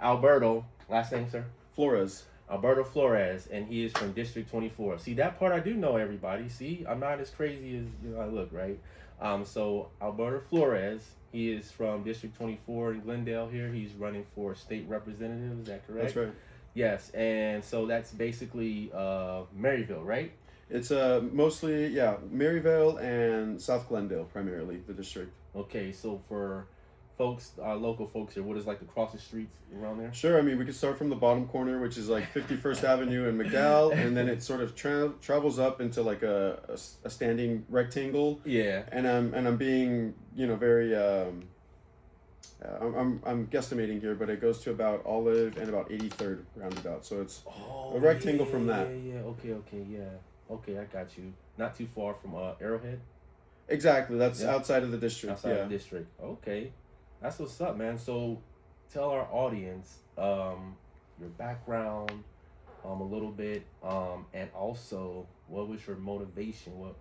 Alberto, last name, sir? Flores. Alberto Flores, and he is from District 24. See, that part I do know, everybody. See, I'm not as crazy as I look, right? So Alberto Flores, he is from District 24 in Glendale here. He's running for state representative. Is that That's correct? right. Yes, and so that's basically Maryville, right? It's mostly, yeah, Maryvale and South Glendale primarily, the district. Okay, so for folks, local folks here, what is like the cross the streets around there? Sure, I mean, we could start from the bottom corner, which is like 51st Avenue in McDowell, and then it sort of travels up into like a standing rectangle. Yeah. And I'm being, very, I'm guesstimating here, but it goes to about Olive and about 83rd roundabout. So it's a Oh rectangle from that. yeah. Okay, yeah. Okay, I got you. Not too far from Arrowhead. Exactly, that's Yeah, outside of the district. outside Yeah. the district. Okay, that's what's up, man. So, tell our audience your background, a little bit, and also what was your motivation? What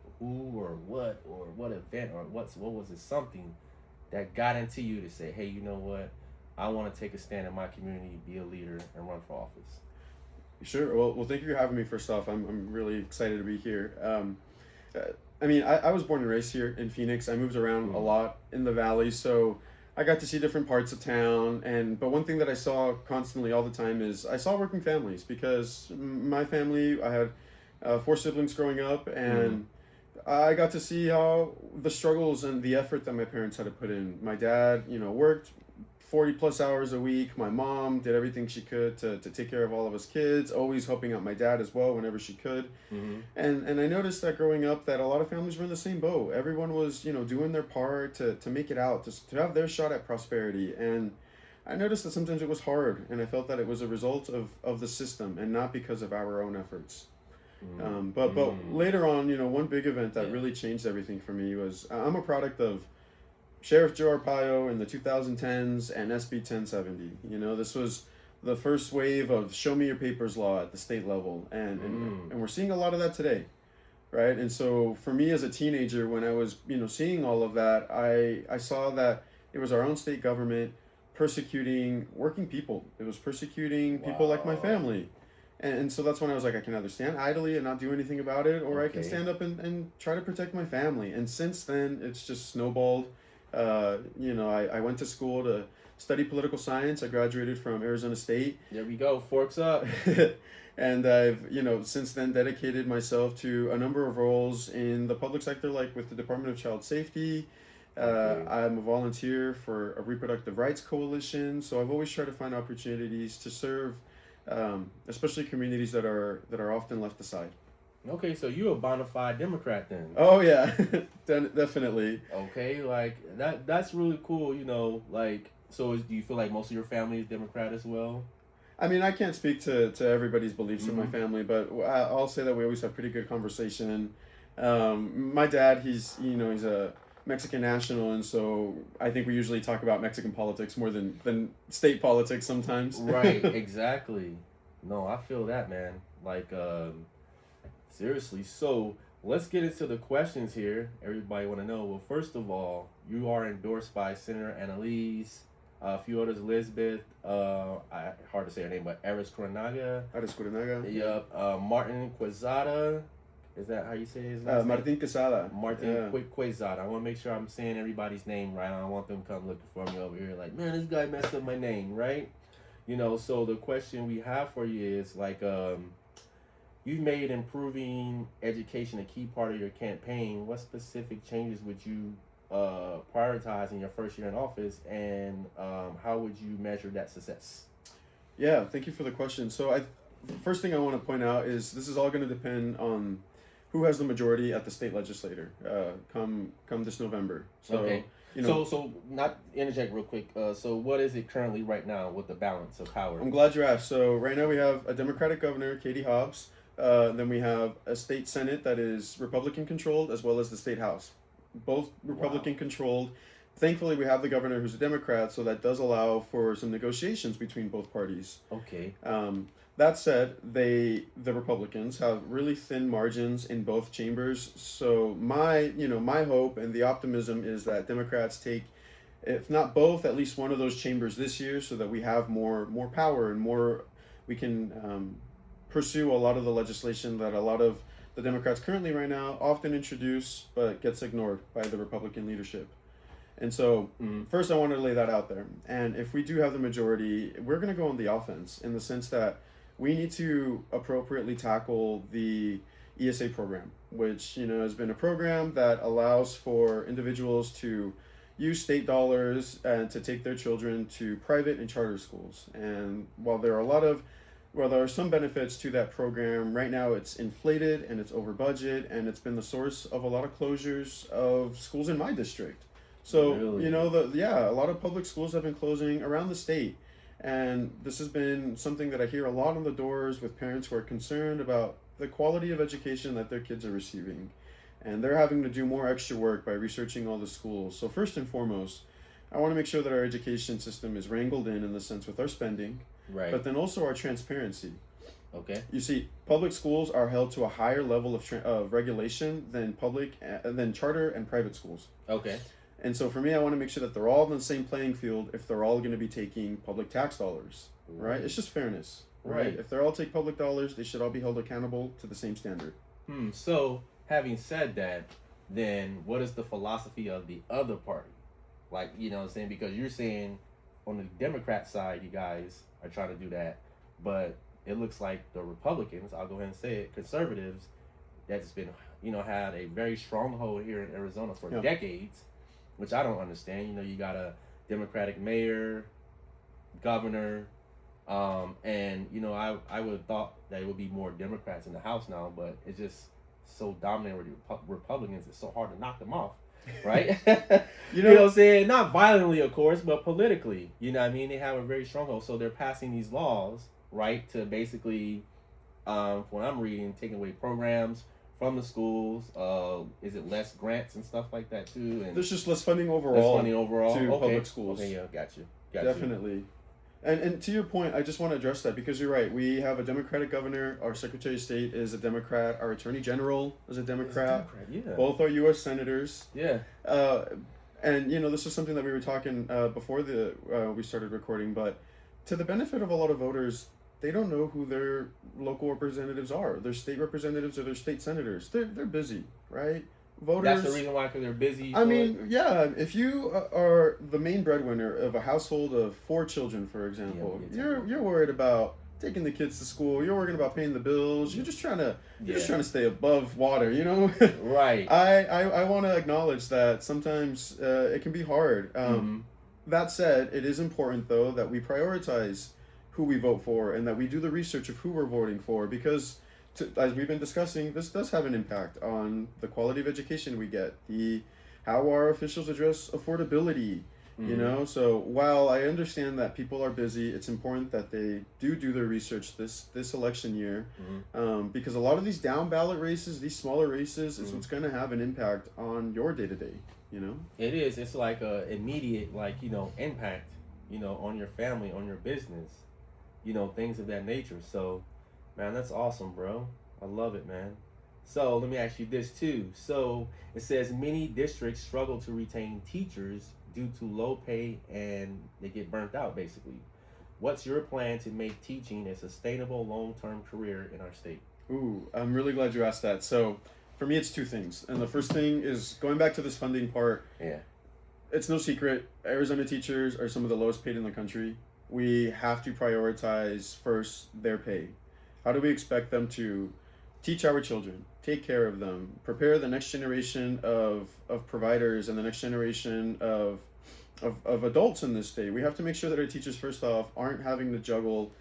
event, or what was it something that got into you to say, hey, you know what? I want to take a stand in my community, be a leader, and run for office. Sure. Well, thank you for having me. First off, I'm really excited to be here. Uh, I mean, I was born and raised here in Phoenix. I moved around a Mm. lot in the valley, so I got to see different parts of town. But one thing that I saw constantly all the time is I saw working families because my family, I had four siblings growing up, Mm. and I got to see how the struggles and the effort that my parents had to put in. My dad, worked 40 plus hours a week. My mom did everything she could to take care of all of us kids, always helping out my dad as well whenever she could. Mm-hmm. And I noticed that growing up that a lot of families were in the same boat. Everyone was, doing their part to make it out, to have their shot at prosperity. And I noticed that sometimes it was hard, and I felt that it was a result of the system and not because of our own efforts. But Mm. later on, one big event that Yeah. really changed everything for me was I'm a product of Sheriff Joe Arpaio in the 2010s and SB 1070. This was the first wave of show me your papers law at the state level, Mm. and we're seeing a lot of that today, right? And so for me as a teenager, when I was seeing all of that, I saw that it was our own state government persecuting working people. It was persecuting people like my Wow. family. And so that's when I was like, I can either stand idly and not do anything about it, or I can Okay. stand up and try to protect my family. And since then, it's just snowballed. I went to school to study political science. I graduated from Arizona State. There we go. Forks up. And I've, since then dedicated myself to a number of roles in the public sector, like with the Department of Child Safety. Okay. I'm a volunteer for a reproductive rights coalition. So I've always tried to find opportunities to serve, especially communities that are often left aside. Okay, so you a bona fide Democrat then. Oh yeah, definitely. Okay, like that's really cool, like do you feel like most of your family is Democrat as well? I mean, I can't speak to everybody's beliefs in my Mm-hmm. family, but I'll say that we always have pretty good conversation. My dad, he's a Mexican national, and so I think we usually talk about Mexican politics more than state politics sometimes. Right, exactly. No, I feel that, man. Like, seriously. So let's get into the questions here. Everybody want to know. Well, first of all, you are endorsed by Senator Annalise, a few others, Lisbeth. Hard to say her name, but Arescurenaga. Arescurenaga. Yep. Martin Quezada. Is that how you say his last name? Martin Quesada. Martin Yeah. Quezada. I want to make sure I'm saying everybody's name right. I don't want them to come looking for me over here like, man, this guy messed up my name, right? So the question we have for you is like, you've made improving education a key part of your campaign. What specific changes would you prioritize in your first year in office, and how would you measure that success? Yeah, thank you for the question. So first thing I want to point out is this is all going to depend on who has the majority at the state legislature come this November. So Okay. you know So not interject real quick. So what is it currently right now with the balance of power? I'm glad you asked. So right now we have a Democratic governor, Katie Hobbs. Then we have a state senate that is Republican controlled, as well as the state house, both Republican Wow. controlled. Thankfully, we have the governor who's a Democrat, so that does allow for some negotiations between both parties. Okay. That said, the Republicans have really thin margins in both chambers. So my hope and the optimism is that Democrats take if not both, at least one of those chambers this year, so that we have more power and more, we can pursue a lot of the legislation that a lot of the Democrats currently right now often introduce, but gets ignored by the Republican leadership. And so, first, I wanted to lay that out there. And if we do have the majority, we're going to go on the offense in the sense that we need to appropriately tackle the ESA program, which, you know, has been a program that allows for individuals to use state dollars and to take their children to private and charter schools. And while there are some benefits to that program, right now it's inflated and it's over budget, and it's been the source of a lot of closures of schools in my district. So, Really? you know, a lot of public schools have been closing around the state. And this has been something that I hear a lot on the doors with parents who are concerned about the quality of education that their kids are receiving. And they're having to do more extra work by researching all the schools. So first and foremost, I want to make sure that our education system is wrangled in the sense with our spending, Right. but then also our transparency. Okay. You see, public schools are held to a higher level of regulation than charter and private schools. Okay. And so for me, I want to make sure that they're all on the same playing field if they're all going to be taking public tax dollars, right? It's just fairness, right? Right. If they're all take public dollars, they should all be held accountable to the same standard. So, having said that, then what is the philosophy of the other party? Like, you know what I'm saying? Because you're saying on the Democrat side, you guys are trying to do that, but it looks like the Republicans, I'll go ahead and say it, conservatives, that's been, you know, had a very stronghold here in Arizona for decades, which I don't understand. You know, you got a Democratic mayor, governor, and, you know, I would have thought that it would be more Democrats in the House now, but it's just so dominant with the Republicans, it's so hard to knock them off, right? you know what I'm saying? Not violently, of course, but politically. You know what I mean? They have a very stronghold, so they're passing these laws, right, to basically, from what I'm reading, taking away programs from the schools. Is it less grants and stuff like that too? And there's just less funding overall. To okay. public schools. Okay, yeah, got you. Definitely. And to your point, I just want to address that because you're right. We have a Democratic governor. Our Secretary of State is a Democrat. Our Attorney General is a Democrat. Yeah. Both are U.S. senators. Yeah. And you know, this is something that we were talking before we started recording. But to the benefit of a lot of voters, they don't know who their local representatives are. Their state representatives or their state senators. They're busy, right? Voters. That's the reason why, because they're busy. I mean, yeah. If you are the main breadwinner of a household of 4 children, for example, you're worried about taking the kids to school. You're worried about paying the bills. You're just trying to stay above water. You know. Right. I want to acknowledge that sometimes it can be hard. That said, it is important though that we prioritize who we vote for and that we do the research of who we're voting for because. As we've been discussing, this does have an impact on the quality of education we get, how our officials address affordability, you know? So while I understand that people are busy, it's important that they do their research this election year, because a lot of these down ballot races, these smaller races, is what's going to have an impact on your day-to-day, you know? It is. It's like a immediate, like, you know, impact, you know, on your family, on your business, you know, things of that nature. So, man, that's awesome, bro. I love it, man. So let me ask you this too. So it says many districts struggle to retain teachers due to low pay and they get burnt out, basically. What's your plan to make teaching a sustainable long-term career in our state? Ooh, I'm really glad you asked that. So for me, it's 2 things. And the first thing is going back to this funding part. Yeah. It's no secret. Arizona teachers are some of the lowest paid in the country. We have to prioritize first their pay. How do we expect them to teach our children, take care of them, prepare the next generation of providers and the next generation of adults in this state? We have to make sure that our teachers, first off, aren't having to juggle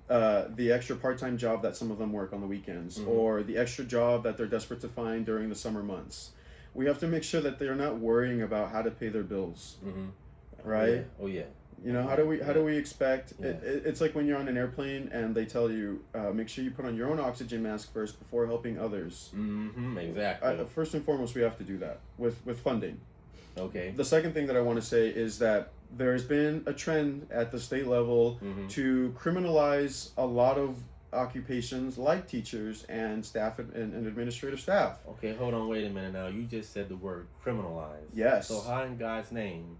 the extra part-time job that some of them work on the weekends or the extra job that they're desperate to find during the summer months. We have to make sure that they're not worrying about how to pay their bills, right? Oh yeah. You know, how do we expect it's like when you're on an airplane and they tell you make sure you put on your own oxygen mask first before helping others. Exactly. First and foremost, we have to do that with funding. Okay. The second thing that I want to say is that there's been a trend at the state level to criminalize a lot of occupations like teachers and staff and administrative staff. Okay, hold on, wait a minute now. You just said the word criminalize. Yes. So how in God's name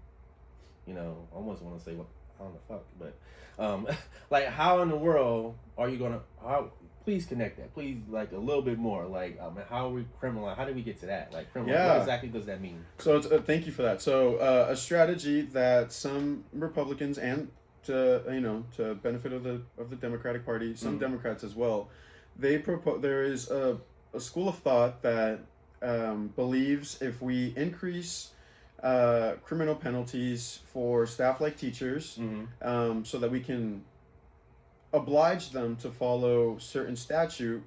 You know, I almost want to say what I don't know, fuck, but like how in the world are you gonna? How please connect that, please, like a little bit more. Like how are we criminal? How did we get to that? Like criminal. Yeah. What exactly does that mean? So it's, thank you for that. So a strategy that some Republicans and to benefit of the Democratic Party, some Democrats as well, they propose. There is a school of thought that believes if we increase criminal penalties for staff like teachers, so that we can oblige them to follow certain statute,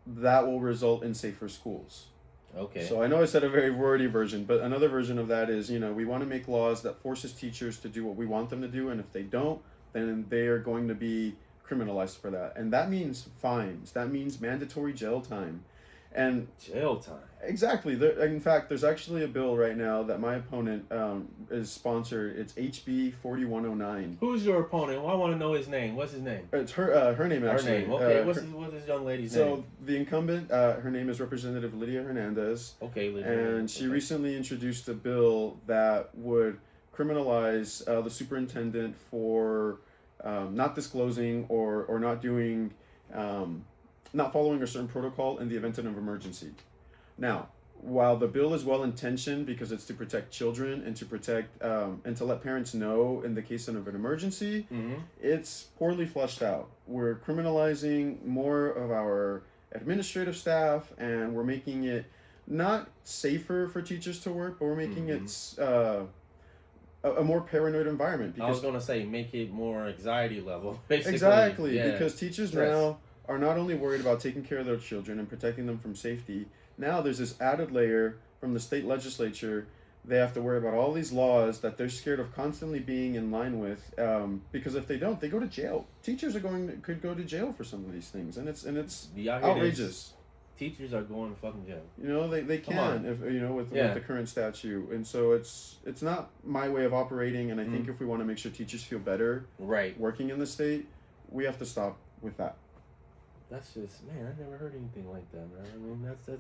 that will result in safer schools. Okay. So I know I said a very wordy version, but another version of that is, we want to make laws that forces teachers to do what we want them to do, and if they don't, then they are going to be criminalized for that. And that means fines. That means mandatory jail time. And jail time. Exactly. In fact, there's actually a bill right now that my opponent is sponsored. It's HB 4109. Who's your opponent? Well, I want to know his name. What's his name? It's her name, actually. Her name. Okay. What's this young lady's name? So the incumbent, her name is Representative Lydia Hernandez. Okay, Lydia. And she recently introduced a bill that would criminalize the superintendent for not disclosing or not doing, not following a certain protocol in the event of an emergency. Now, while the bill is well intentioned because it's to protect children and to protect and to let parents know in the case of an emergency, it's poorly fleshed out. We're criminalizing more of our administrative staff, and we're making it not safer for teachers to work, but we're making it a more paranoid environment. Because I was going to say, make it more anxiety level, basically. Exactly, yeah. because teachers now are not only worried about taking care of their children and protecting them from safety. Now there's this added layer from the state legislature. They have to worry about all these laws that they're scared of constantly being in line with, because if they don't, they go to jail. Teachers could go to jail for some of these things, and it's outrageous. Teachers are going to fucking jail. They can if with the current statute, and so it's not my way of operating. And I think if we want to make sure teachers feel better, working in the state, we have to stop with that. That's just, man, I never heard anything like that, man.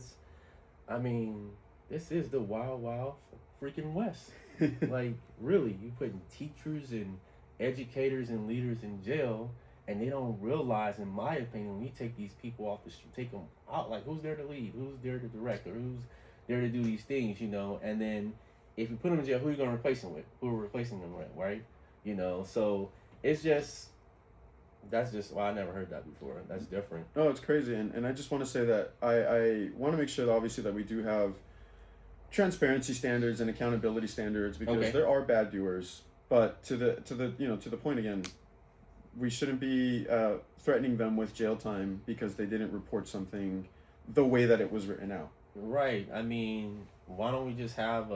I mean, this is the wild, wild freaking West. Like, really, you putting teachers and educators and leaders in jail, and they don't realize, in my opinion, when you take these people off the street, take them out, like, who's there to lead? Who's there to direct? Or who's there to do these things, And then, if you put them in jail, who are you going to replace them with? Who are replacing them with, right? So it's just... That's just, I never heard that before. That's different. Oh, it's crazy. And I just want to say that I want to make sure that obviously that we do have transparency standards and accountability standards, because there are bad doers. But to the point again, we shouldn't be threatening them with jail time because they didn't report something the way that it was written out. Right. I mean, why don't we just have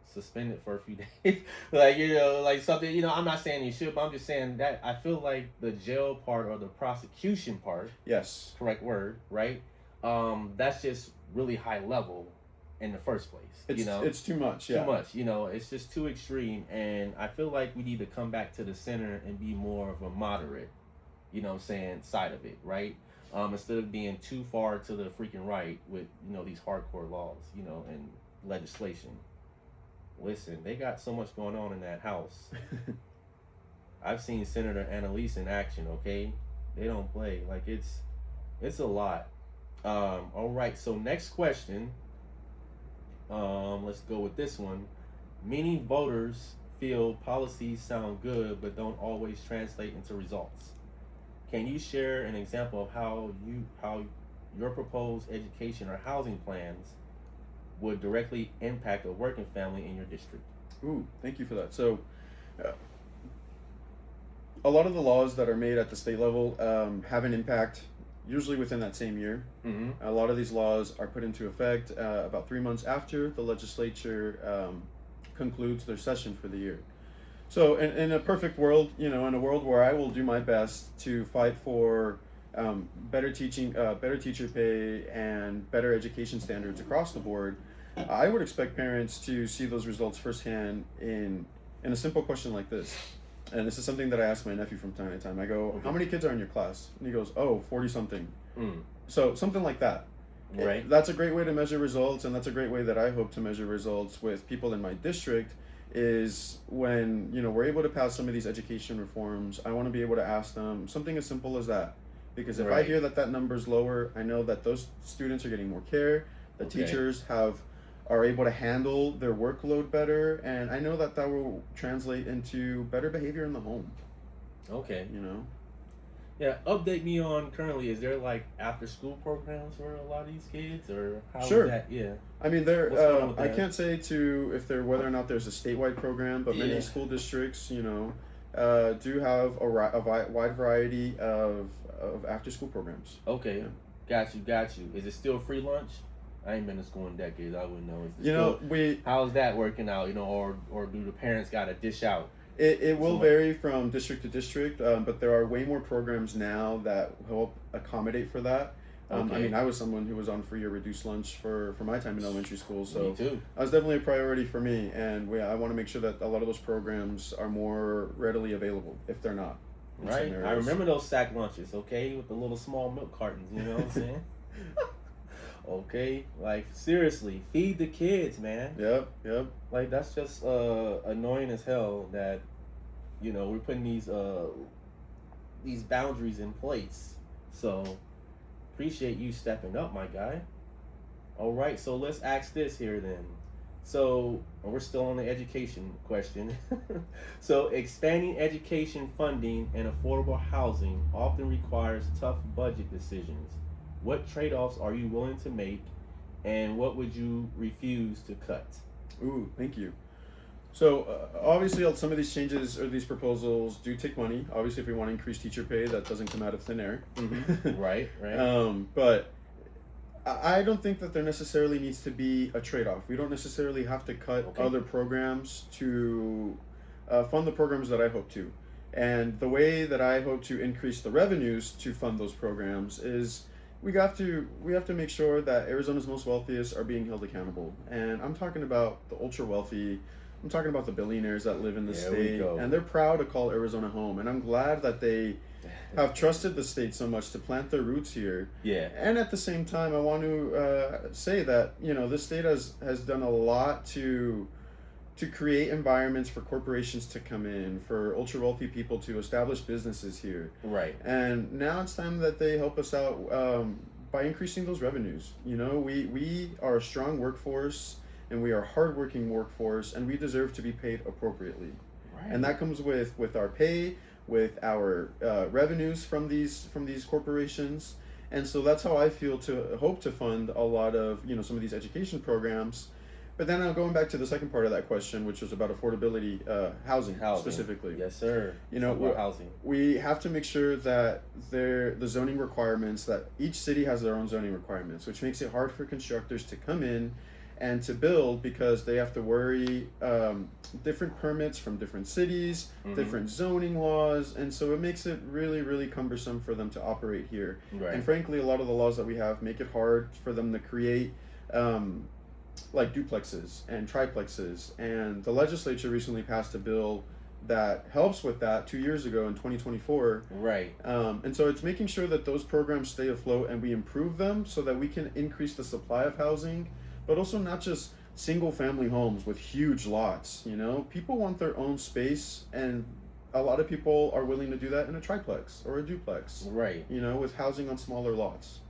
suspended for a few days? like something, I'm not saying you should, but I'm just saying that I feel like the jail part or the prosecution part, yes, correct word, right? That's just really high level in the first place. It's too much. Yeah. Too much. It's just too extreme, and I feel like we need to come back to the center and be more of a moderate, side of it, right? Instead of being too far to the freaking right with, these hardcore laws, and legislation. Listen, they got so much going on in that house. I've seen Senator Annalise in action, okay? They don't play. Like, it's a lot. All right, so next question. Let's go with this one. Many voters feel policies sound good but don't always translate into results. Can you share an example of how your proposed education or housing plans would directly impact a working family in your district? Ooh, thank you for that. So, a lot of the laws that are made at the state level have an impact usually within that same year. A lot of these laws are put into effect about 3 months after the legislature concludes their session for the year. So, in a perfect world, in a world where I will do my best to fight for better teacher pay, and better education standards across the board, I would expect parents to see those results firsthand in a simple question like this. And this is something that I ask my nephew from time to time. I go, how many kids are in your class? And he goes, 40-something. So something like that. Right. That's a great way to measure results, and that's a great way that I hope to measure results with people in my district, is when, we're able to pass some of these education reforms, I want to be able to ask them something as simple as that. Because if I Right. hear that number's lower, I know that those students are getting more care, the Okay. teachers are able to handle their workload better, and I know that will translate into better behavior in the home, Okay. you know? Yeah, update me on currently. Is there like after school programs for a lot of these kids, or how is Sure. that? Yeah. I mean, What's going on with I that? can't say whether or not there's a statewide program, but Yeah. many school districts, do have wide variety of after school programs. Okay. Yeah. Got you. Is it still free lunch? I ain't been to school in decades. I wouldn't know. Is it You know, still, how's that working out? Or do the parents got to dish out? it will So- vary from district to district, but there are way more programs now that help accommodate for that. I Okay. mean, I was someone who was on free or reduced lunch for my time in elementary school, so Me too. that was definitely a priority for me, and I want to make sure that a lot of those programs are more readily available if they're not. in some Right. I areas. remember those sack lunches. Okay, with the little small milk cartons. You know what I'm saying? Okay. Like seriously, feed the kids, man. Yep. Like that's just annoying as hell that we're putting these boundaries in place. So appreciate you stepping up, my guy. All right, so let's ask this here then. So we're still on the education question. So expanding education funding and affordable housing often requires tough budget decisions. What trade-offs are you willing to make, and what would you refuse to cut? Ooh, thank you. So obviously, some of these changes or these proposals do take money. Obviously, if we want to increase teacher pay, that doesn't come out of thin air. Mm-hmm. Right. But I don't think that there necessarily needs to be a trade-off. We don't necessarily have to cut Okay. other programs to fund the programs that I hope to. And the way that I hope to increase the revenues to fund those programs is we have to make sure that Arizona's most wealthiest are being held accountable. And I'm talking about the ultra wealthy. I'm talking about the billionaires that live in the There we state, go. and they're proud to call Arizona home. And I'm glad that they have trusted the state so much to plant their roots here. Yeah. And at the same time, I want to say that this state has done a lot to create environments for corporations to come in, for ultra wealthy people to establish businesses here. Right. And now it's time that they help us out by increasing those revenues. We are a strong workforce, and we are a hardworking workforce, and we deserve to be paid appropriately. Right. And that comes with our pay, with our revenues from these corporations. And so that's how I hope to fund a lot of some of these education programs. But then going back to the second part of that question, which was about affordability, housing specifically. Yes, sir. Housing. We have to make sure that the zoning requirements, that each city has their own zoning requirements, which makes it hard for constructors to come in and to build because they have to worry different permits from different cities, Mm-hmm. different zoning laws, and so it makes it really, really cumbersome for them to operate here. Right. And frankly, a lot of the laws that we have make it hard for them to create like duplexes and triplexes. And the legislature recently passed a bill that helps with that 2 years ago in 2024. Right. And so it's making sure that those programs stay afloat and we improve them so that we can increase the supply of housing, but also not just single family homes with huge lots. People want their own space, and a lot of people are willing to do that in a triplex or a duplex, Right. with housing on smaller lots.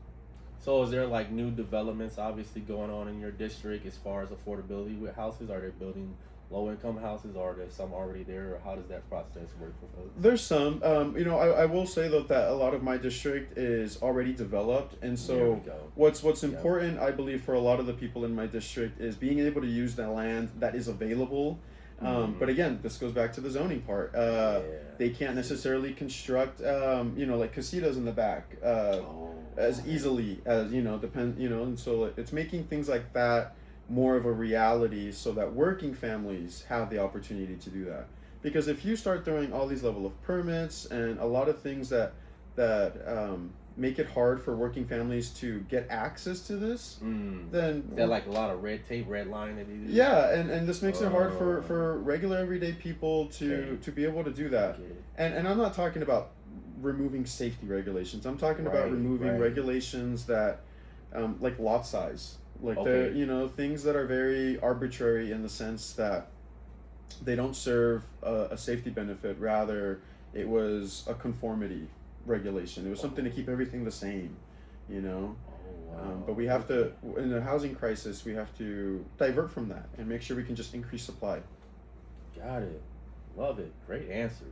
So is there like new developments obviously going on in your district as far as affordability with houses? Are they building low income houses, or are there some already there, or how does that process work for folks? There's some. I will say though that a lot of my district is already developed, and There so we go. what's important, I believe, for a lot of the people in my district is being able to use the land that is available. But again, this goes back to the zoning part. They can't necessarily construct, like casitas in the back as easily as and so it's making things like that more of a reality so that working families have the opportunity to do that. Because if you start throwing all these level of permits and a lot of things that make it hard for working families to get access to this, then Is that like a lot of red tape, red line that they do? yeah, and this makes it hard for regular everyday people to be able to do that. Get it. And I'm not talking about removing safety regulations. I'm talking about removing regulations that like lot size. Like Okay. things that are very arbitrary in the sense that they don't serve a safety benefit. Rather, it was a conformity regulation. It was something to keep everything the same, you know. Oh wow. But we have Okay. to, in a housing crisis, we have to divert from that and make sure we can just increase supply. Got it. Love it. Great answers.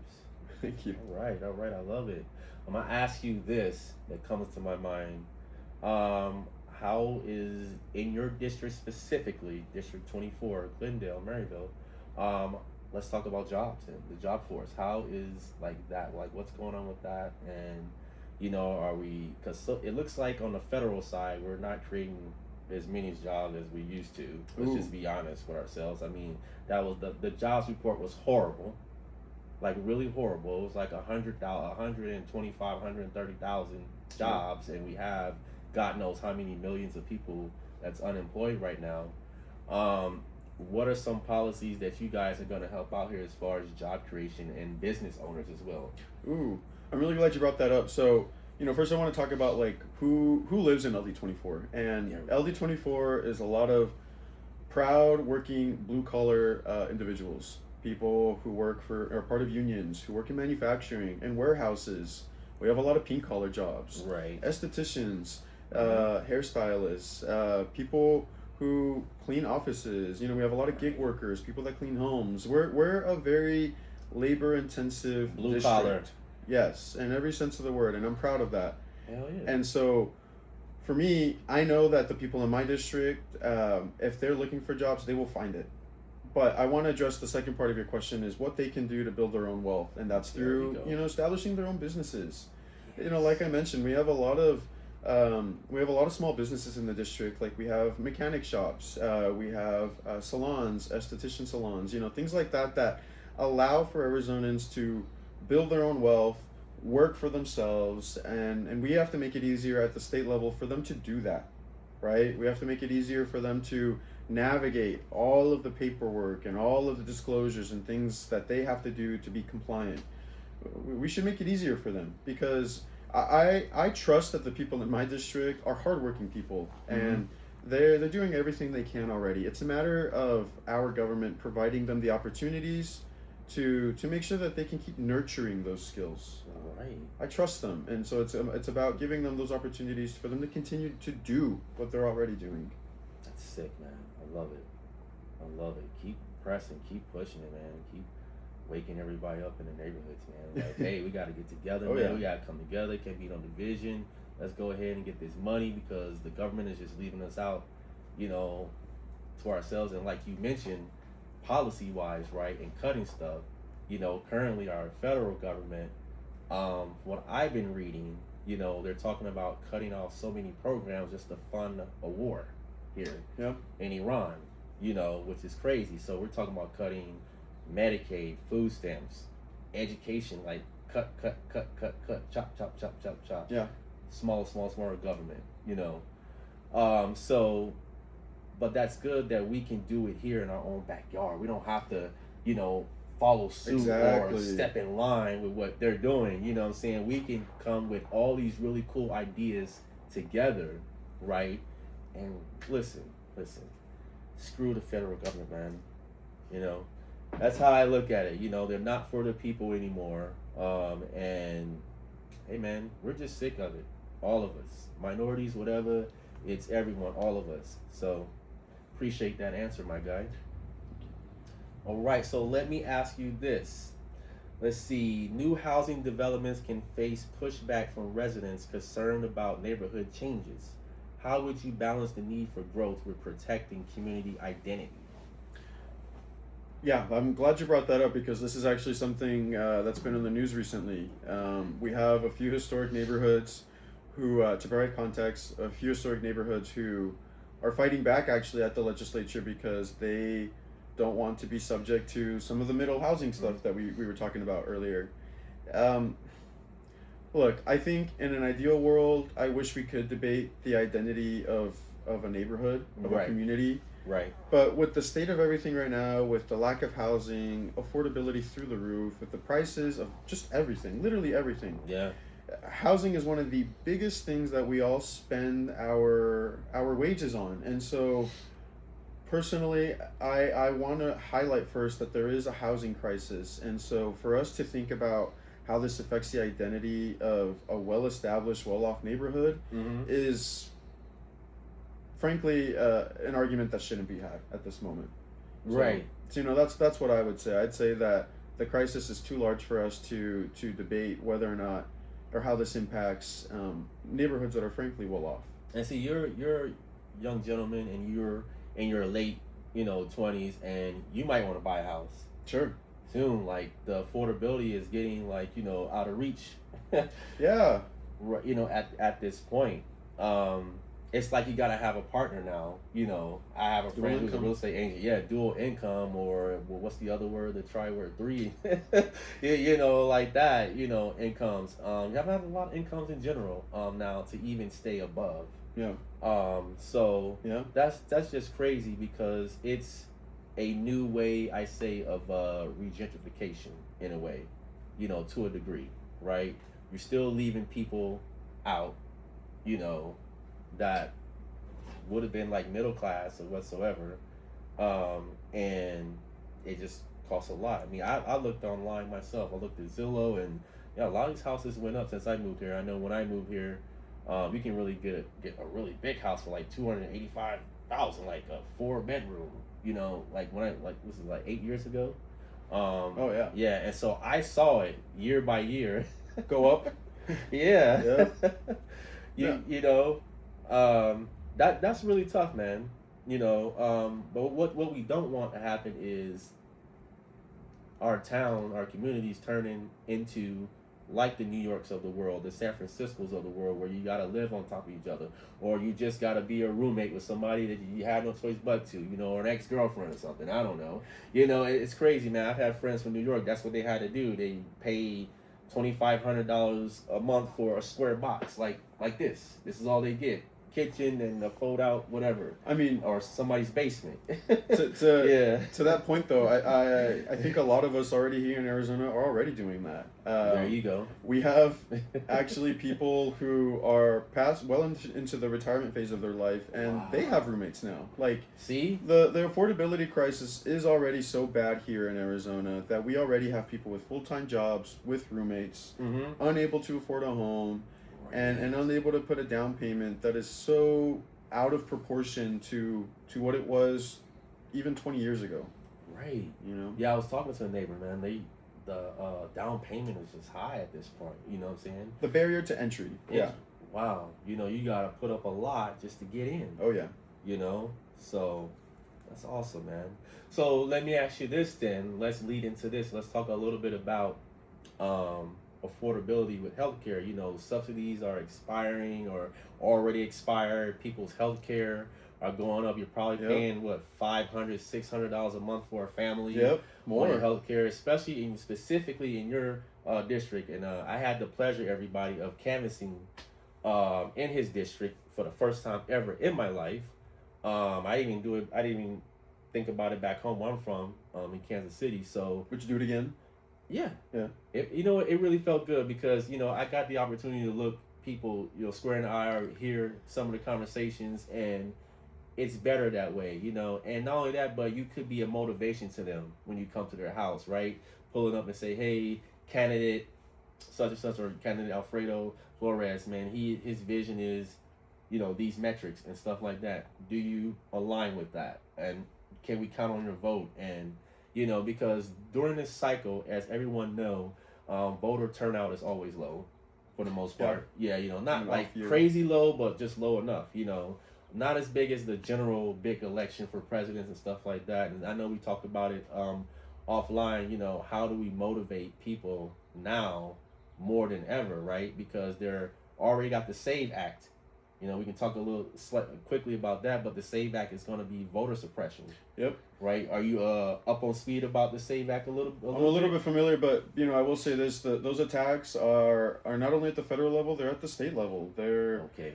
Thank you. All right, all right. I love it. I'm gonna ask you this that comes to my mind. Um, how is in your district specifically, District 24, Glendale, Maryville? Um, let's talk about jobs and the job force. How is like that? Like, what's going on with that? And are we? Because so, it looks like on the federal side, we're not creating as many jobs as we used to. Let's Ooh. just be honest with ourselves. I mean, that was the jobs report was horrible, like really horrible. It was like 125, 130,000 Yeah. jobs, and we have God knows how many millions of people that's unemployed right now. Um, what are some policies that you guys are going to help out here as far as job creation and business owners as well? Ooh, I'm really glad you brought that up. So, first I want to talk about like who lives in LD24, and Yeah. LD24 is a lot of proud working blue collar individuals, people who work for are part of unions, who work in manufacturing and warehouses. We have a lot of pink collar jobs, Right. estheticians, Mm-hmm. hairstylists, people who clean offices. We have a lot of gig workers, people that clean homes. We're a very labor intensive Blue district. collar. Yes, in every sense of the word, and I'm proud of that. Hell yeah. And so, for me, I know that the people in my district, if they're looking for jobs, they will find it. But I want to address the second part of your question is what they can do to build their own wealth, and that's There we through go. establishing their own businesses. Yes. Like I mentioned, we have a lot of small businesses in the district. Like we have mechanic shops, we have salons, esthetician salons, things like that that allow for Arizonans to build their own wealth, work for themselves, and we have to make it easier at the state level for them to do that, right? We have to make it easier for them to navigate all of the paperwork and all of the disclosures and things that they have to do to be compliant. We should make it easier for them because I trust that the people in my district are hardworking people, and they're doing everything they can already. It's a matter of our government providing them the opportunities to make sure that they can keep nurturing those skills. Right. I trust them, and so it's about giving them those opportunities for them to continue to do what they're already doing. That's sick, man. I love it. I love it. Keep pressing, keep pushing it, man. Keep waking everybody up in the neighborhoods, man. Like, hey, we got to get together, Oh, man. yeah. We got to come together. Can't be no division. Let's go ahead and get this money because the government is just leaving us out, to ourselves. And like you mentioned, policy-wise, right, and cutting stuff, currently our federal government, what I've been reading, they're talking about cutting off so many programs just to fund a war here Yeah. in Iran, which is crazy. So we're talking about cutting Medicaid, food stamps, education, like cut, chop, chop, chop, chop, chop. Yeah. Small government, So, but that's good that we can do it here in our own backyard. We don't have to, follow suit Exactly. or step in line with what they're doing. You know what I'm saying? We can come with all these really cool ideas together, right? And listen, screw the federal government, man. That's how I look at it. They're not for the people anymore. And hey, man, we're just sick of it. All of us, minorities, whatever. It's everyone, all of us. So appreciate that answer, my guy. All right, so let me ask you this. Let's see. New housing developments can face pushback from residents concerned about neighborhood changes. How would you balance the need for growth with protecting community identity? Yeah, I'm glad you brought that up because this is actually something that's been in the news recently. We have a few historic neighborhoods who, to provide context, a few historic neighborhoods who are fighting back actually at the legislature because they don't want to be subject to some of the middle housing stuff that we were talking about earlier. Look, I think in an ideal world, I wish we could debate the identity of a neighborhood, of a Right. community. Right. But with the state of everything right now, with the lack of housing, affordability through the roof, with the prices of just everything, literally everything, Yeah. housing is one of the biggest things that we all spend our wages on. And so personally, I want to highlight first that there is a housing crisis. And so for us to think about how this affects the identity of a well established, well off neighborhood Mm-hmm. is, frankly, an argument that shouldn't be had at this moment. Right. So that's what I would say. I'd say that the crisis is too large for us to debate whether or not or how this impacts neighborhoods that are frankly well off. And see, you're a young gentleman, and you're in your late, 20s, and you might want to buy a house Sure. soon. Like the affordability is getting like out of reach. Yeah. Right, at this point. It's like you gotta have a partner now. I have a Dual friend who's a income. real estate agent. Yeah, dual income, or well, what's the other word? The try word three. Like that. Incomes. You have to have a lot of incomes in general. Now to even stay above. Yeah. So Yeah. that's just crazy because it's a new way, I say, of regentrification in a way. To a degree, right? You're still leaving people out. You know that would have been like middle class or whatsoever, and it just costs a lot. I mean, I looked online myself. I looked at Zillow, and a lot of these houses went up since I moved here. I know when I moved here, you can really get a really big house for like $285,000, like a 4-bedroom. Like when this is like 8 years ago. Oh yeah. Yeah, and so I saw it year by year. Go up. Yeah. Yeah. you Yeah. you know, that's really tough, man. But what we don't want to happen is our town, our communities turning into like the New Yorks of the world, the San Franciscos of the world, where you gotta live on top of each other, or you just gotta be a roommate with somebody that you have no choice but to, or an ex-girlfriend or something. I don't know. It's crazy, man. I've had friends from New York. That's what they had to do. They paid $2,500 a month for a square box, like this. This is all they get: kitchen and a fold out whatever. I mean, Or somebody's basement. to Yeah. to that point though, I think a lot of us already here in Arizona are already doing that. There you go. We have actually people who are past well into the retirement phase of their life, and Wow. they have roommates now. Like See? the affordability crisis is already so bad here in Arizona that we already have people with full-time jobs with roommates, Mm-hmm. unable to afford a home, and unable to put a down payment that is so out of proportion to what it was even 20 years ago. Right. You know? Yeah, I was talking to a neighbor, man. The down payment is just high at this point. You know what I'm saying? The barrier to entry. Yeah. Wow. You gotta put up a lot just to get in. Oh yeah. So that's awesome, man. So let me ask you this then. Let's lead into this. Let's talk a little bit about affordability with healthcare. Subsidies are expiring or already expired. People's healthcare are going up. You're probably Yep. paying what, $500-$600 a month for a family. Yep. More More. healthcare, especially specifically in your district. And I had the pleasure, everybody, of canvassing in his district for the first time ever in my life. I didn't even do it. I didn't even think about it back home where I'm from, in Kansas City. So Would you do it again? yeah, Yeah. it really felt good because I got the opportunity to look people square in the eye or hear some of the conversations, and it's better that way. And not only that, but you could be a motivation to them when you come to their house, right? Pulling up and say, hey, candidate such and such, or candidate Alberto Flores, man, his vision is these metrics and stuff like that. Do you align with that? And can we count on your vote? And because during this cycle, as everyone know, voter turnout is always low for the most part. Yeah, not like crazy low, but just low enough. Not as big as the general big election for presidents and stuff like that. And I know we talked about it offline. How do we motivate people now more than ever, right? Because they're already got the SAVE Act. We can talk a little quickly about that, but the SAVE Act is going to be voter suppression. Yep. Right? Are you up on speed about the SAVE Act a little? I'm a little bit familiar, but I will say this: those attacks are not only at the federal level; they're at the state level. Okay.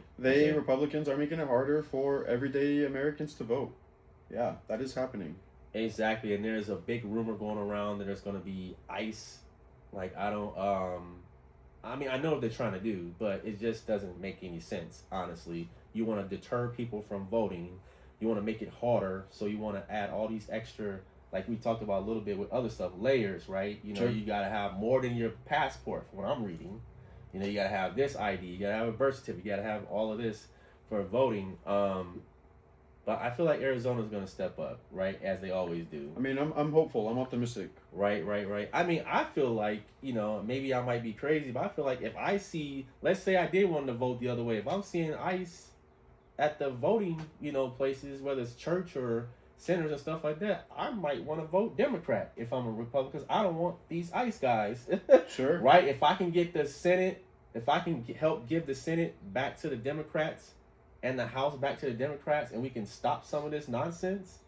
Republicans are making it harder for everyday Americans to vote. Yeah, that is happening. Exactly, and there's a big rumor going around that there's going to be ICE. Like I mean, I know what they're trying to do, but it just doesn't make any sense, honestly. You want to deter people from voting. you want to make it harder, so you want to add all these extra, like we talked about a little bit with other stuff, layers, right? You know, Sure. you got to have more than your passport, from what I'm reading. You know, you got to have this ID, you got to have a birth certificate, you got to have all of this for voting. But I feel like Arizona's going to step up, right, as they always do. I mean, I'm hopeful. I'm optimistic. Right, right, right. I mean, I feel like, you know, maybe I might be crazy, but I feel like if I see, let's say I did want to vote the other way, if I'm seeing ICE at the voting, you know, places, whether it's church or centers and stuff like that, I might want to vote Democrat if I'm a Republican, because I don't want these ICE guys. Sure. Right? If I can get the Senate, if I can help give the Senate back to the Democrats and the House back to the Democrats, and we can stop some of this nonsense,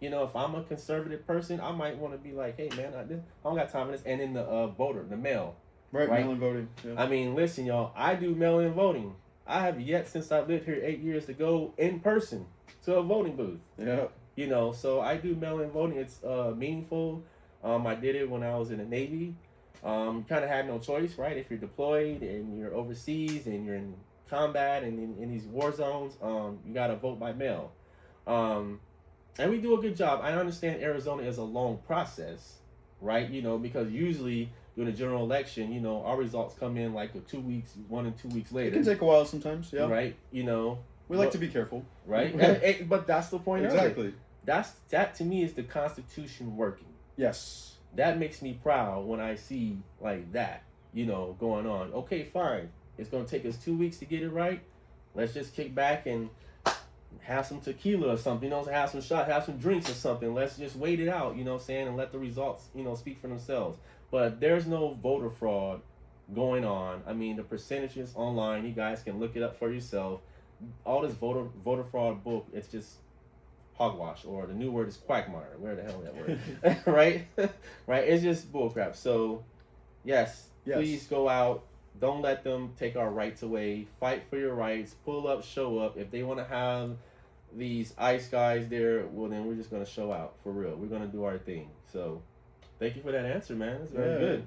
you know, if I'm a conservative person, I might want to be like, hey, man, I don't got time for this. And then the voter, the mail. Right, Right? mail-in voting. Yeah. I mean, listen, y'all, I do mail-in voting. I have yet, since I've lived here 8 years, to go in person to a voting booth. Yeah. You know, so I do mail-in voting. It's meaningful. I did it when I was in the Navy. Kind of had no choice, right? If you're deployed and you're overseas and you're in combat and in these war zones, you got to vote by mail. And we do a good job. I understand Arizona is a long process, right? You know, because usually during the general election, you know, our results come in like 2 weeks, 1 and 2 weeks later. It can take a while sometimes. Yeah. Right? You know. We like to be careful. Right? But that's the point Exactly. of it. That to me is the Constitution working. Yes. That makes me proud when I see like that, you know, going on. Okay, fine. It's going to take us 2 weeks to get it right. Let's just kick back and have some tequila or something, you know, have some shots, have some drinks or something. Let's just wait it out, you know what I'm saying, and let the results, you know, speak for themselves. But there's no voter fraud going on. I mean, the percentages online, you guys can look it up for yourself. All this voter fraud book, it's just hogwash, or the new word is quagmire. Where the hell is that word? Right? Right? It's just bullcrap. So, yes, please go out. Don't let them take our rights away. Fight for your rights. Pull up, show up. If they want to have these ICE guys there, well, then we're just going to show out for real. We're going to do our thing. So, thank you for that answer, man. That's very good.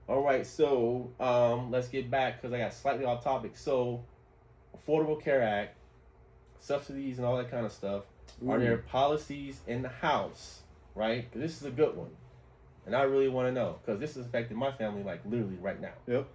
All right, so let's get back, because I got slightly off topic. So, Affordable Care Act, subsidies and all that kind of stuff. Ooh. Are there policies in the House, right? 'Cause this is a good one. And I really want to know, because this is affecting my family, like, literally right now. Yep.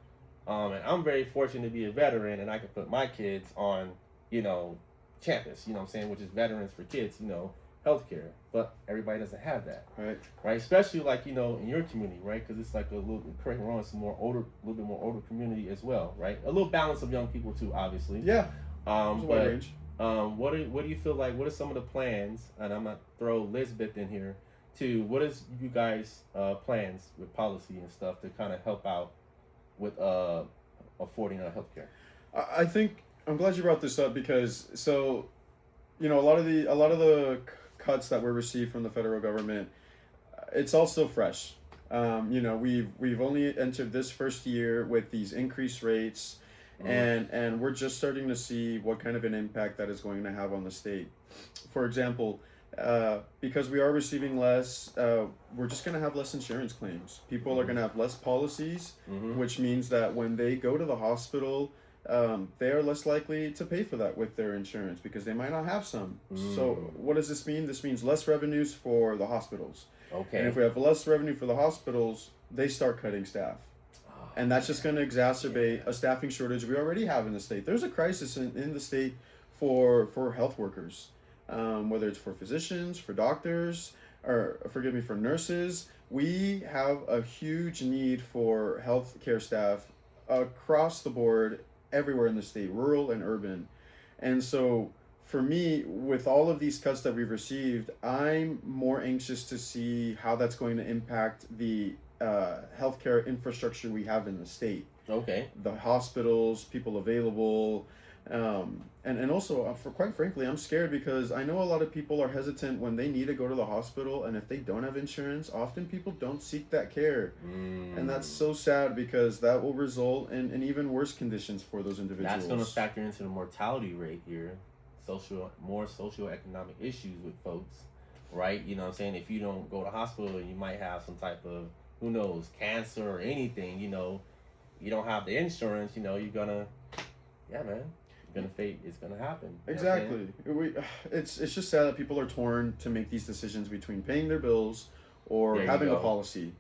And I'm very fortunate to be a veteran, and I can put my kids on, you know, Champus, you know what I'm saying, which is Veterans for Kids, you know, healthcare. But everybody doesn't have that. Right. Right? Especially, like, you know, in your community, right? Because it's like a little, correct me wrong, it's a little bit more older community as well, right? A little balance of young people too, obviously. Yeah. But range. What do you feel like? What are some of the plans? And I'm gonna throw Lisbeth in here too. What is you guys' plans with policy and stuff to kind of help out with affording healthcare? I think I'm glad you brought this up, because you know, a lot of the cuts that were received from the federal government, it's all still fresh. You know, we've only entered this first year with these increased rates. And we're just starting to see what kind of an impact that is going to have on the state. For example, because we are receiving less, we're just going to have less insurance claims. People are going to have less policies, which means that when they go to the hospital, they are less likely to pay for that with their insurance, because they might not have some. So what does this mean? This means less revenues for the hospitals. Okay. And if we have less revenue for the hospitals, they start cutting staff. And that's just going to exacerbate a staffing shortage we already have in the state. There's a crisis in the state for health workers, whether it's for physicians, for doctors, or for nurses. We have a huge need for healthcare staff across the board, everywhere in the state, rural and urban. And so for me, with all of these cuts that we've received, I'm more anxious to see how that's going to impact the healthcare infrastructure we have in the state. Okay. The hospitals, people available, and also, for quite frankly, I'm scared, because I know a lot of people are hesitant when they need to go to the hospital, and if they don't have insurance, often people don't seek that care. And that's so sad, because that will result in even worse conditions for those individuals. That's going to factor into the mortality rate here, more socioeconomic issues with folks, right? You know what I'm saying? If you don't go to hospital, you might have some type of, who knows, cancer or anything, you know, you don't have the insurance, you know, you're gonna, yeah, man. it's gonna happen. Exactly. It's just sad that people are torn to make these decisions between paying their bills or There you having a go. policy.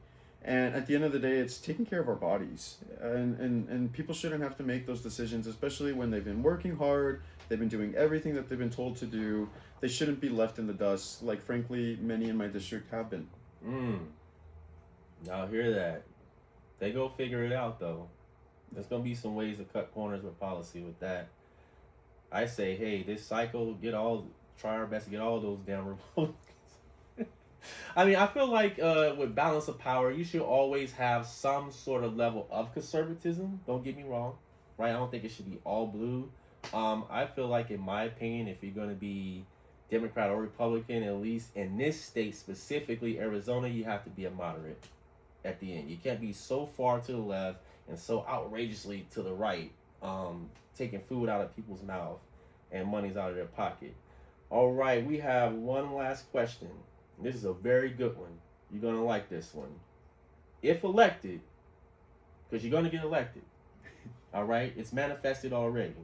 And at the end of the day, it's taking care of our bodies. And people shouldn't have to make those decisions, especially when they've been working hard, they've been doing everything that they've been told to do. They shouldn't be left in the dust, like frankly many in my district have been. Y'all hear that? They go figure it out though. There's gonna be some ways to cut corners with policy with that. I say, hey, this cycle, try our best to get all those damn Republicans. I mean, I feel like with balance of power, you should always have some sort of level of conservatism. Don't get me wrong, right? I don't think it should be all blue. I feel like, in my opinion, if you're going to be Democrat or Republican, at least in this state specifically, Arizona, you have to be a moderate at the end. You can't be so far to the left and so outrageously to the right, taking food out of people's mouth and money's out of their pocket. All right, we have one last question. This is a very good one. You're going to like this one. If elected, because you're going to get elected, all right? It's manifested already.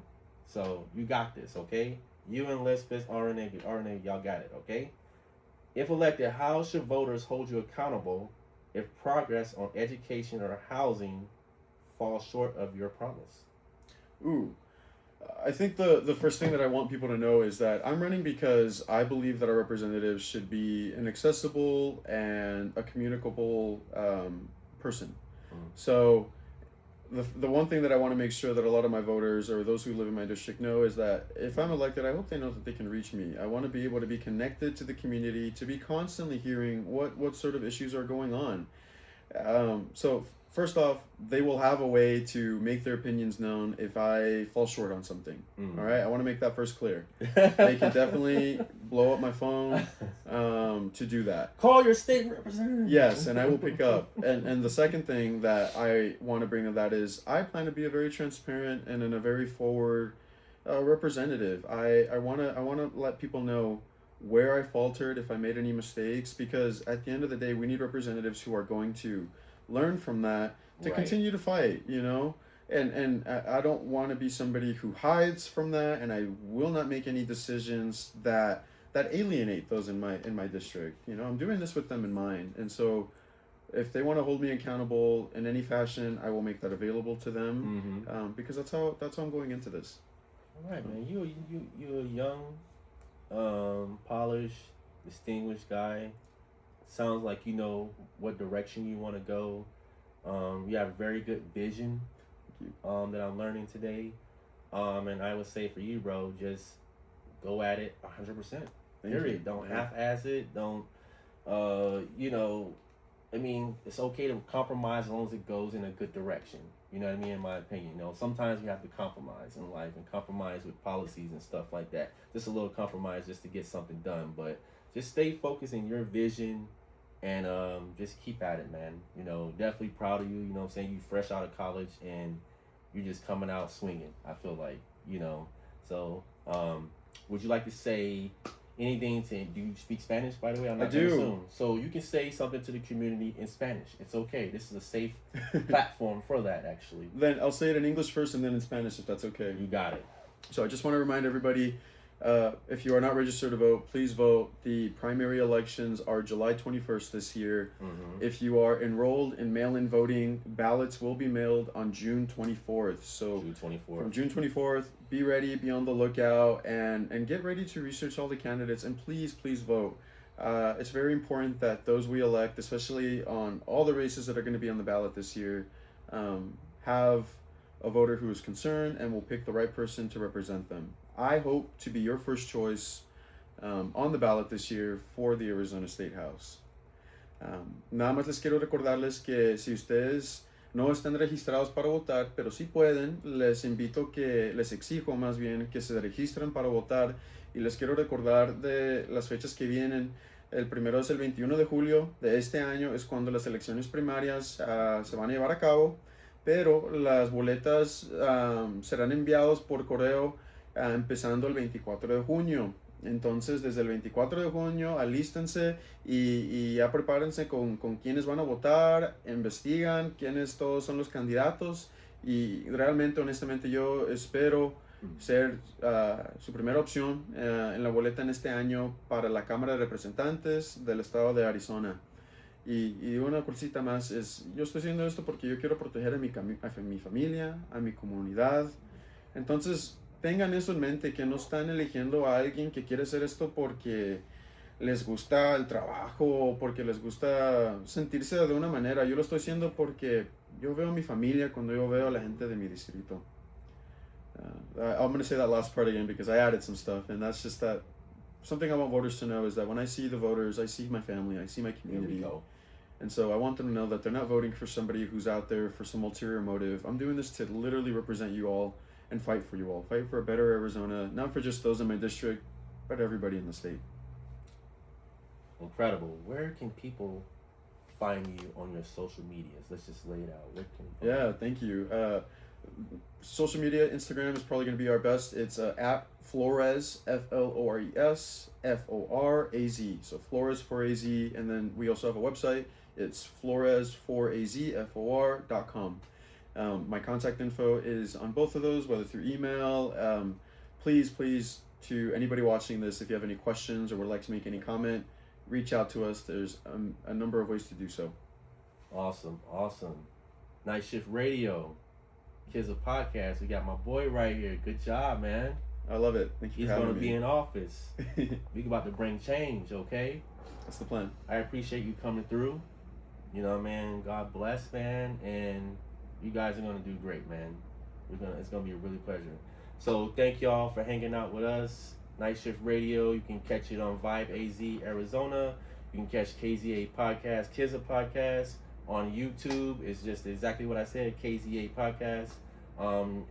So you got this, okay? You and Lisbeth Arescurenaga, y'all got it, okay? If elected, how should voters hold you accountable if progress on education or housing falls short of your promise? Ooh. I think the first thing that I want people to know is that I'm running because I believe that our representatives should be an accessible and a communicable person. So the one thing that I want to make sure that a lot of my voters or those who live in my district know is that if I'm elected, I hope they know that they can reach me. I want to be able to be connected to the community, to be constantly hearing what sort of issues are going on. So first off, they will have a way to make their opinions known if I fall short on something. All right, I want to make that first clear. They can definitely blow up my phone to do that. Call your state representative. Yes, and I will pick up. And the second thing that I want to bring of that is I plan to be a very transparent and in a very forward representative. I wanna let people know where I faltered, if I made any mistakes, because at the end of the day, we need representatives who are going to learn from that to continue to fight, you know? And I don't want to be somebody who hides from that, and I will not make any decisions that alienate those in my district. You know, I'm doing this with them in mind. And so if they want to hold me accountable in any fashion, I will make that available to them, because that's how I'm going into this. All right, man. You're a young, polished, distinguished guy. Sounds like you know what direction you want to go. You have a very good vision that I'm learning today. And I would say for you, bro, just go at it 100%. Period. Don't half-ass it. Don't, I mean, it's okay to compromise as long as it goes in a good direction. You know what I mean? In my opinion, sometimes we have to compromise in life and compromise with policies and stuff like that. Just a little compromise just to get something done. But just stay focused in your vision and just keep at it, man. Definitely proud of you. You know what I'm saying? You fresh out of college and you're just coming out swinging, I feel like, So would you like to say anything do you speak Spanish, by the way? I'm not gonna assume. So you can say something to the community in Spanish. It's okay. This is a safe platform for that, actually. Then I'll say it in English first and then in Spanish, if that's okay. You got it. So I just want to remind everybody, if you are not registered to vote, please vote. The primary elections are July 21st this year. If you are enrolled in mail-in voting, ballots will be mailed on June 24th. So June 24th. From June 24th, be ready, be on the lookout, and get ready to research all the candidates, and please vote. It's very important that those we elect, especially on all the races that are going to be on the ballot this year, have a voter who is concerned and will pick the right person to represent them. I hope to be your first choice on the ballot this year for the Arizona State House. Nada más les quiero recordarles que si ustedes no están registrados para votar, pero sí pueden, les exijo más bien que se registren para votar, y les quiero recordar de las fechas que vienen. El primero es el 21 de julio de este año, es cuando las elecciones primarias se van a llevar a cabo, pero las boletas serán enviadas por correo empezando el 24 de junio. Entonces, desde el 24 de junio, alístense y ya prepárense con quiénes van a votar, investigan quiénes todos son los candidatos, y realmente, honestamente, yo espero ser su primera opción en la boleta en este año para la Cámara de Representantes del estado de Arizona. Y una cosita más es, yo estoy haciendo esto porque yo quiero proteger a mi familia, a mi comunidad. Entonces, tengan eso en mente, que no están eligiendo a alguien que quiere hacer esto porque les gusta el trabajo o porque les gusta sentirse de una manera. Yo lo estoy haciendo porque yo veo a mi familia cuando yo veo a la gente de mi distrito. I'm going to say that last part again because I added some stuff, and that's just that something I want voters to know is that when I see the voters, I see my family, I see my community. There we go. And so I want them to know that they're not voting for somebody who's out there for some ulterior motive. I'm doing this to literally represent you all and fight for you all. Fight for a better Arizona, not for just those in my district, but everybody in the state. Incredible. Where can people find you on your social medias? Let's just lay it out. Where can Yeah, thank you. Social media, Instagram is probably going to be our best. It's at Flores, Flores, FORAZ. So Flores for AZ, and then we also have a website. It's floresforazfor.com. My contact info is on both of those, whether through email. Please, to anybody watching this, if you have any questions or would like to make any comment, reach out to us. There's a number of ways to do so. Awesome. Night Shift Radio, Kids of Podcast. We got my boy right here. Good job, man. I love it. Thank you for having me. He's going to be in office. We about to bring change, okay? That's the plan. I appreciate you coming through. You know, man, God bless, man, and you guys are gonna do great, man. It's gonna be a really pleasure. So thank y'all for hanging out with us. Night Shift Radio. You can catch it on Vibe AZ Arizona. You can catch KZA Podcast, Kids of Podcast on YouTube. It's just exactly what I said, KZA Podcast.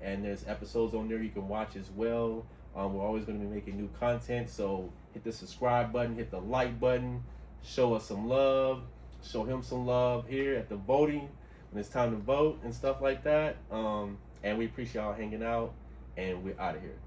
And there's episodes on there you can watch as well. We're always going to be making new content, so hit the subscribe button, hit the like button, show us some love, show him some love here at the voting when it's time to vote and stuff like that. And we appreciate y'all hanging out, and we're out of here.